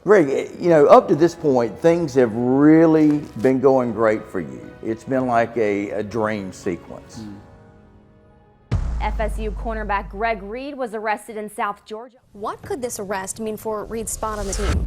Greg, you know, up to this point, things have really been going great for you. It's been like a dream sequence. FSU cornerback Reid was arrested in South Georgia. What could this arrest mean for Reid's spot on the team?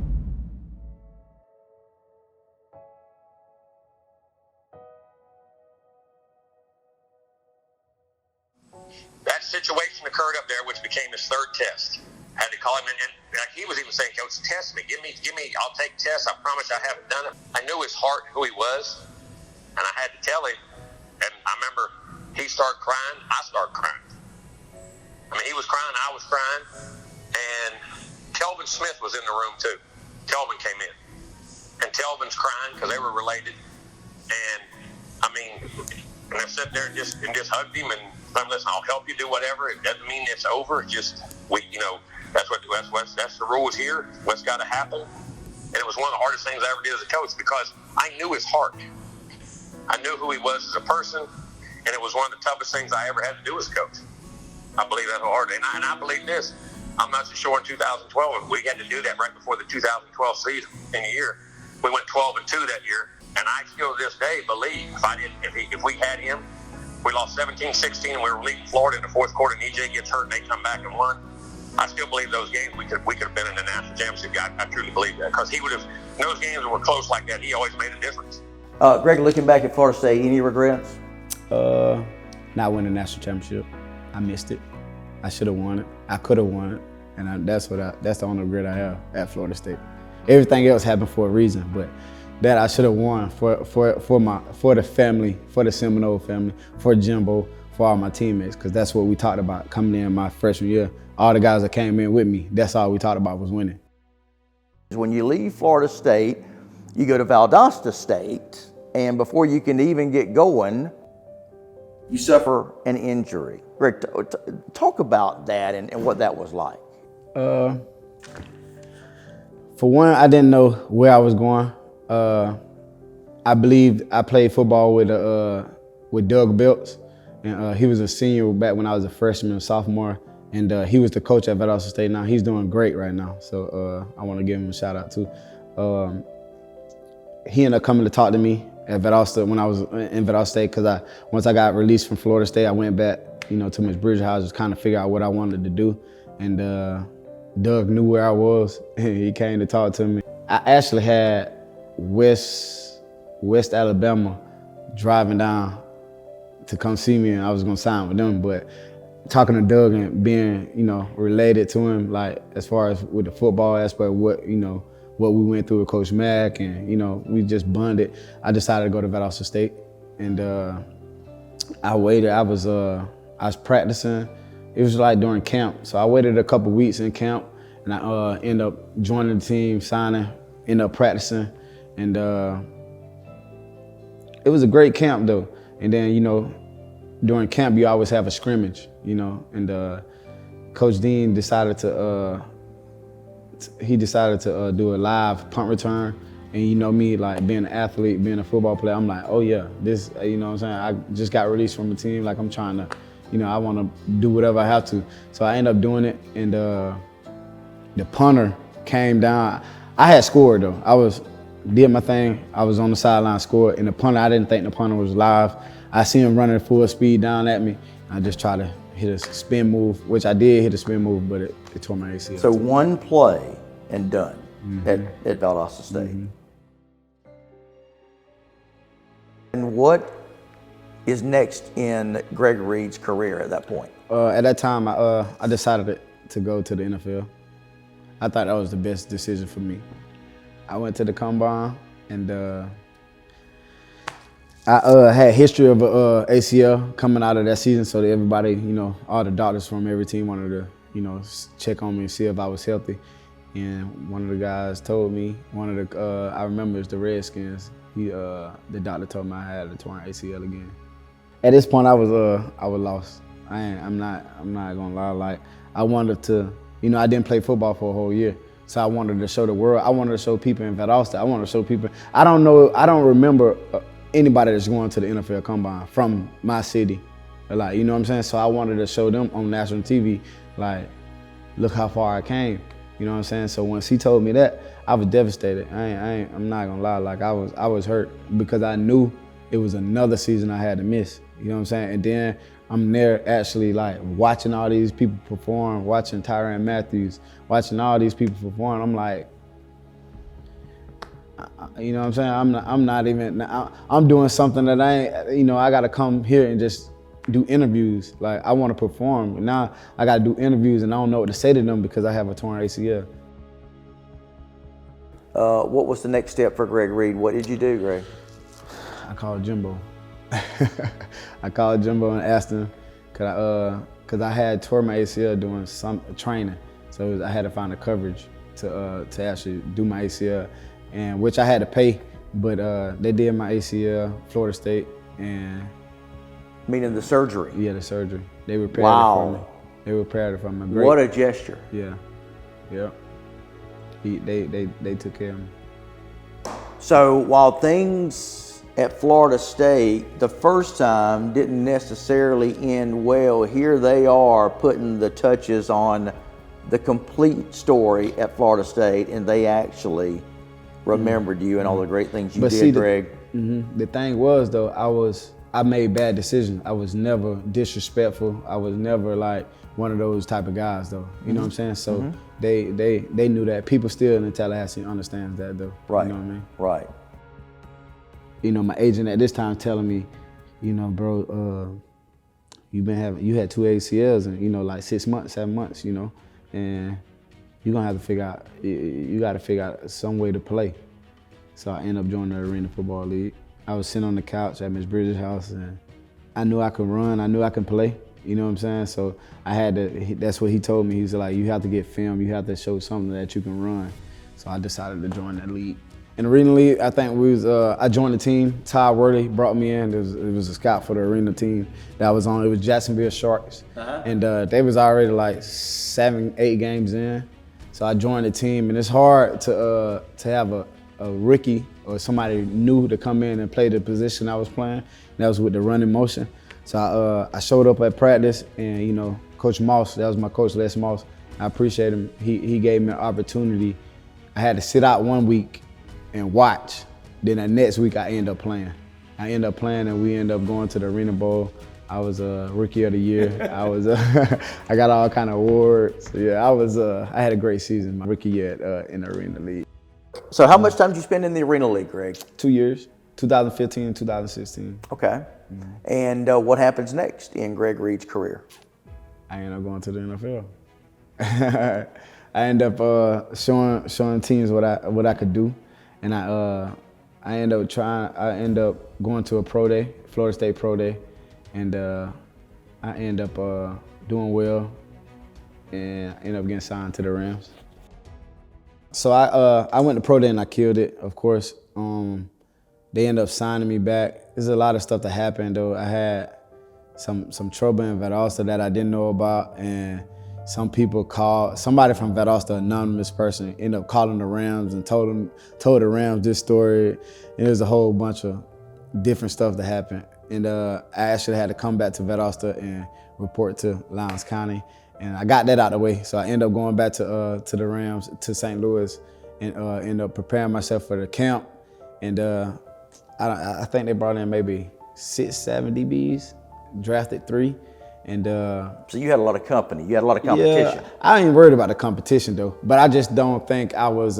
That situation occurred up there, which became his third test. Had to call him in, and like he was even saying, "Coach, test me. Give me. I'll take tests. I promise I haven't done it." I knew his heart, who he was, and I had to tell him. And I remember he started crying. I started crying. I mean, he was crying. I was crying. And Kelvin Smith was in the room too. Kelvin came in, and Kelvin's crying because they were related. And I mean, and I sat there and just hugged him and said, "Listen, I'll help you do whatever. It doesn't mean it's over. It's just that's the rules here. What's got to happen." And it was one of the hardest things I ever did as a coach because I knew his heart. I knew who he was as a person, and it was one of the toughest things I ever had to do as a coach. I believe that wholeheartedly, and I believe this. I'm not so sure in 2012 we had to do that right before the 2012 season in a year. We went 12-2 that year, and I still to this day believe if we had him, we lost 17-16 and we were leading Florida in the fourth quarter, and EJ gets hurt and they come back and won. I still believe those games we could have been in the national championship. I truly believe that because he would have. Those games that were close like that, he always made a difference. Greg, looking back at Florida State, any regrets? Not winning the national championship. I missed it. I should have won it. I could have won it, and that's the only regret I have at Florida State. Everything else happened for a reason, but that I should have won for the family, for the Seminole family, for Jimbo, for all my teammates, because that's what we talked about coming in my freshman year. All the guys that came in with me, that's all we talked about was winning. When you leave Florida State, you go to Valdosta State, and before you can even get going, you suffer an injury. Greg, talk about that and what that was like. For one, I didn't know where I was going. I believed I played football with Doug Belts, and he was a senior back when I was a freshman and sophomore, and he was the coach at Valdosta State now. He's doing great right now, so I want to give him a shout out too. He ended up coming to talk to me at Valdosta when I was in Valdosta State because once I got released from Florida State, I went back, to Miss Bridgehouse, just kind of figure out what I wanted to do, and Doug knew where I was. He came to talk to me. I actually had West Alabama driving down to come see me, and I was gonna sign with them. But talking to Doug and being, related to him, like as far as with the football aspect, what we went through with Coach Mack, and we just bonded. I decided to go to Valdosta State, and I waited. I was practicing. It was like during camp, so I waited a couple weeks in camp, and I ended up joining the team, signing, ended up practicing, and it was a great camp though. And then during camp you always have a scrimmage, and Coach Dean decided to do a live punt return, and me, like being an athlete, being a football player, I'm like, oh yeah, this, what I'm saying, I just got released from the team, like I'm trying to, I want to do whatever I have to. So I ended up doing it, and the punter came down. I had scored though. Did my thing. I was on the sideline, scored, and the punter, I didn't think the punter was live. I see him running full speed down at me. I just tried to hit a spin move, which I did hit a spin move, but it tore my ACL. So one play and done at Valdosta State. Mm-hmm. And what is next in Greg Reid's career at that point? At that time, I decided to go to the NFL. I thought that was the best decision for me. I went to the combine, and I had history of ACL coming out of that season, so that everybody, all the doctors from every team wanted to, check on me and see if I was healthy. And one of the guys told me, I remember it's the Redskins. The doctor told me I had a torn ACL again. At this point, I was lost. I'm not gonna lie. Like I wanted to, I didn't play football for a whole year, so I wanted to show the world. I wanted to show people in Valdosta. I wanted to show people. I don't remember anybody that's going to the NFL Combine from my city. Like, what I'm saying? So I wanted to show them on national TV, like, look how far I came. You know what I'm saying? So once he told me that, I was devastated. I'm not gonna lie. Like I was hurt because I knew it was another season I had to miss. You know what I'm saying? And then I'm there actually like watching all these people perform, watching Tyrann Matthews, watching all these people perform. I'm like, you know what I'm saying? I'm doing something that I ain't, you know, I gotta come here and just do interviews. Like I wanna perform. Now I gotta do interviews and I don't know what to say to them because I have a torn ACL. What was the next step for Greg Reid? What did you do, Greg? I called Jimbo. I called Jimbo and asked him, cause I had tore my ACL doing some training. So I had to find a coverage to actually do my ACL, and which I had to pay, but they did my ACL, Florida State, and Meaning the surgery? yeah, the surgery. They repaired it for me. They repaired it for me. Great. What a gesture. Yeah, yeah. They took care of me. So while things at Florida State the first time didn't necessarily end well, here they are putting the touches on the complete story at Florida State, and they actually remembered you and all the great things you But did, see, Greg. The thing was though, I made bad decisions. I was never disrespectful. I was never like one of those type of guys though. You know what I'm saying? So they knew that. People still in Tallahassee understands that though. Right. You know what I mean? Right. You know, my agent at this time telling me, you know, bro, you had 2 ACLs in, you know, like 6 months, 7 months, you know, and you're gonna have to figure out, you gotta figure out some way to play. So I ended up joining the Arena Football League. I was sitting on the couch at Miss Bridges' house and I knew I could run, I knew I could play, you know what I'm saying? So I had to, that's what he told me. He was like, you have to get film, you have to show something that you can run. So I decided to join that league. In Arena League, I think I joined the team. Todd Worley brought me in. It was a scout for the Arena team that I was on. It was Jacksonville Sharks. And they was already like 7, 8 games in. So I joined the team, and it's hard to have a rookie or somebody new to come in and play the position I was playing. And that was with the running motion. So I showed up at practice, and you know, Coach Moss, that was my coach, Les Moss. I appreciate him. He gave me an opportunity. I had to sit out 1 week and watch. Then the next week I ended up playing. And we ended up going to the Arena Bowl. I was Rookie of the Year. I got all kind of awards. Yeah, I had a great season, my rookie year in the Arena League. So how much time did you spend in the Arena League, Greg? 2 years, 2015 and 2016. Okay. And what happens next in Greg Reid's career? I ended up going to the NFL. I ended up showing teams what I could do. And I ended up going to a pro day, Florida State pro day, and I ended up doing well, and I ended up getting signed to the Rams. So I went to pro day and I killed it, of course. They ended up signing me back. There's a lot of stuff that happened though. I had some trouble in Valdosta that I didn't know about, and some people somebody from Valdosta, anonymous person, ended up calling the Rams and told the Rams this story. And there's a whole bunch of different stuff that happened. And I actually had to come back to Valdosta and report to Lowndes County. And I got that out of the way. So I ended up going back to the Rams, to St. Louis, and ended up preparing myself for the camp. And I think they brought in maybe 6, 7 DBs, drafted 3. And so you had a lot of company. You had a lot of competition. Yeah, I ain't worried about the competition though. But I just don't think I was.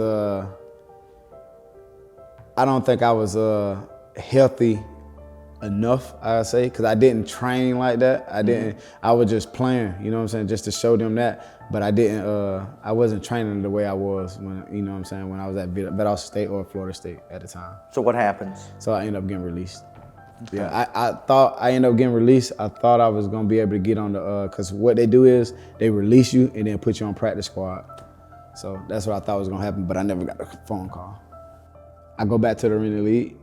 Healthy enough, I'd say, because I didn't train like that. I was just playing. You know what I'm saying, just to show them that. But I wasn't training the way I was when, you know what I'm saying, when I was at Valdosta State or Florida State at the time. So what happens? So I ended up getting released. Okay. Yeah, I thought I ended up getting released. I thought I was gonna be able to get on the, cause what they do is they release you and then put you on practice squad. So that's what I thought was gonna happen, but I never got a phone call. I go back to the Arena League.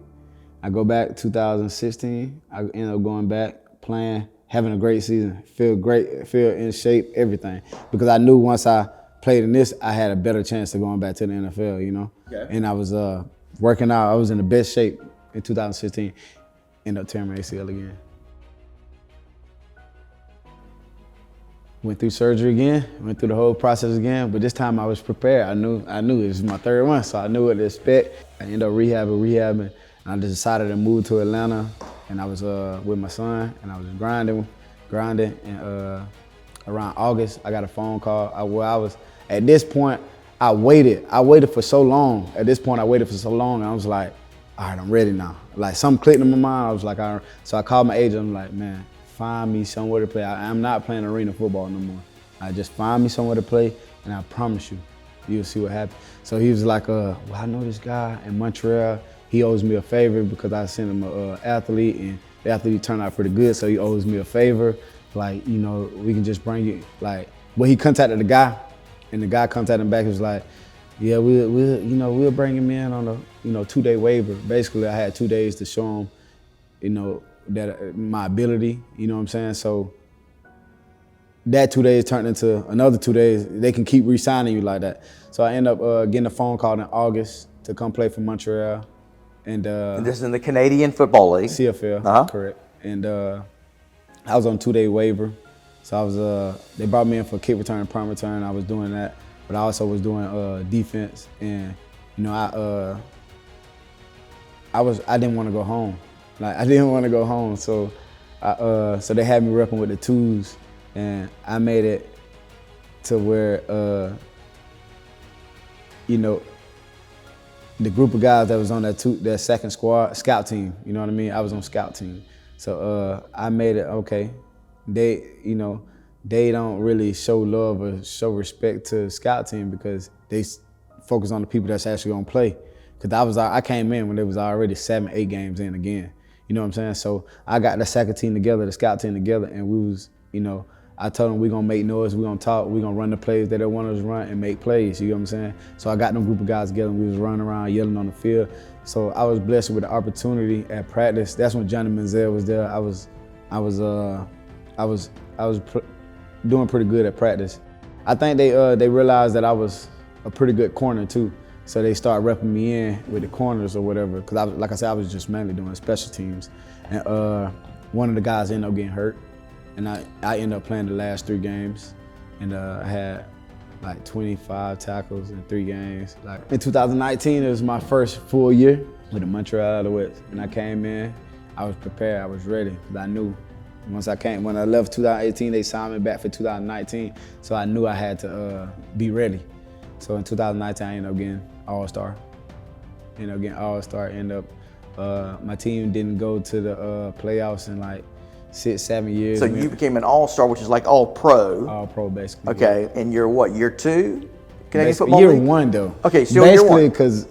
I go back 2016. I end up going back, playing, having a great season. Feel great, feel in shape, everything. Because I knew once I played in this, I had a better chance of going back to the NFL, you know? Okay. And I was working out. I was in the best shape in 2016. End up tearing my ACL again. Went through surgery again, went through the whole process again, but this time I was prepared. I knew it was my third one, so I knew what to expect. I ended up rehabbing, and I just decided to move to Atlanta, and I was with my son, and I was grinding, and around August, I got a phone call. At this point, I waited for so long. At this point, I waited for so long, and I was like, all right, I'm ready now. Like, something clicked in my mind. I was like, all right. So I called my agent. I'm like, man, find me somewhere to play. I'm not playing arena football no more. Just find me somewhere to play, and I promise you'll see what happens. So he was like, well, I know this guy in Montreal. He owes me a favor because I sent him an athlete, and the athlete turned out pretty good, so he owes me a favor. Like, you know, we can just bring you, like, well, he contacted the guy, and the guy contacted him back. He was like, yeah, we'll bring him in on a, 2-day waiver. Basically, I had 2 days to show him, that my ability, you know what I'm saying? So that 2 days turned into another 2 days. They can keep re-signing you like that. So I end up getting a phone call in August to come play for Montreal. And this is in the Canadian Football League. CFL, correct. And I was on 2-day waiver. So I was, they brought me in for kick return, punt return. I was doing that, but I also was doing defense. And, I didn't want to go home. Like, I didn't want to go home. So so they had me repping with the twos, and I made it to where, the group of guys that was on that second scout team, you know what I mean? I was on scout team. So I made it, okay. They don't really show love or show respect to scout team because they focus on the people that's actually gonna play. Cause I came in when there was already 7-8 games in again. You know what I'm saying? So I got the second team together, the scout team together, and we was, I told them we're gonna make noise, we're gonna talk, we're gonna run the plays that they want us to run and make plays, you know what I'm saying? So I got them group of guys together and we was running around yelling on the field. So I was blessed with the opportunity at practice. That's when Johnny Manziel was there. I was doing pretty good at practice. I think they realized that I was a pretty good corner too. So they started repping me in with the corners or whatever. Cause like I said, I was just mainly doing special teams. And one of the guys ended up getting hurt. And I ended up playing the last 3 games. And I had like 25 tackles in 3 games. Like in 2019, it was my first full year with the Montreal Alouettes. And I came in, I was prepared, I was ready. Cause I knew when I left 2018, they signed me back for 2019. So I knew I had to be ready. So in 2019, I ended up getting All-Star. My team didn't go to the playoffs in like 6-7 years. So you became an All-Star, which is like All-Pro. All-Pro, basically. Okay, and you're what, year 2? Canadian Football Year League? 1, though. Okay, still year 1. Basically, because,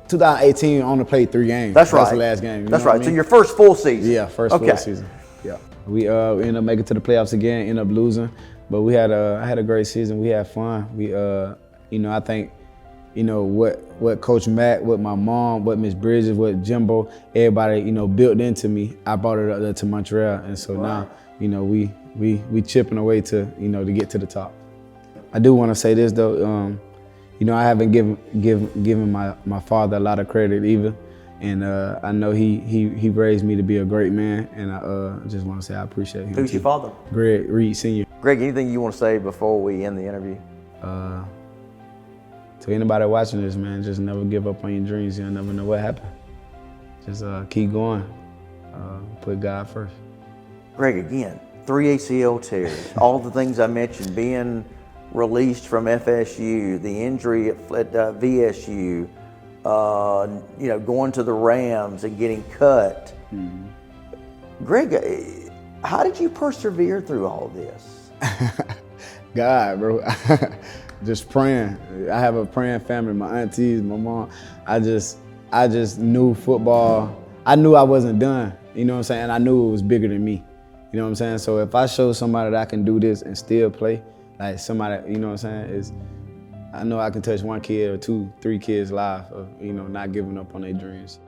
2018 only played 3 games. That's right. That's the last game. That's right. So your first full season. Yeah, first full season. Yeah. We ended up making it to the playoffs again, ended up losing. But I had a great season. We had fun. I think, what Coach Matt, what my mom, what Miss Bridges, what Jimbo, everybody, built into me. I brought it up there to Montreal, and so now, we chipping away to, to get to the top. I do want to say this though, I haven't given my father a lot of credit either, and I know he raised me to be a great man, and I just want to say I appreciate him. Who's your father? Reid Sr. Greg, anything you want to say before we end the interview? To anybody watching this, man, just never give up on your dreams. You'll never know what happened. Just keep going. Put God first. Greg, again, 3 ACL tears, all the things I mentioned, being released from FSU, the injury at VSU, going to the Rams and getting cut. Mm-hmm. Greg, how did you persevere through all of this? God, bro. Just praying. I have a praying family, my aunties, my mom. I just knew football. I knew I wasn't done, you know what I'm saying? I knew it was bigger than me, you know what I'm saying? So if I show somebody that I can do this and still play, like somebody, you know what I'm saying, I know I can touch 1 kid or 2, 3 kids live of, not giving up on their dreams.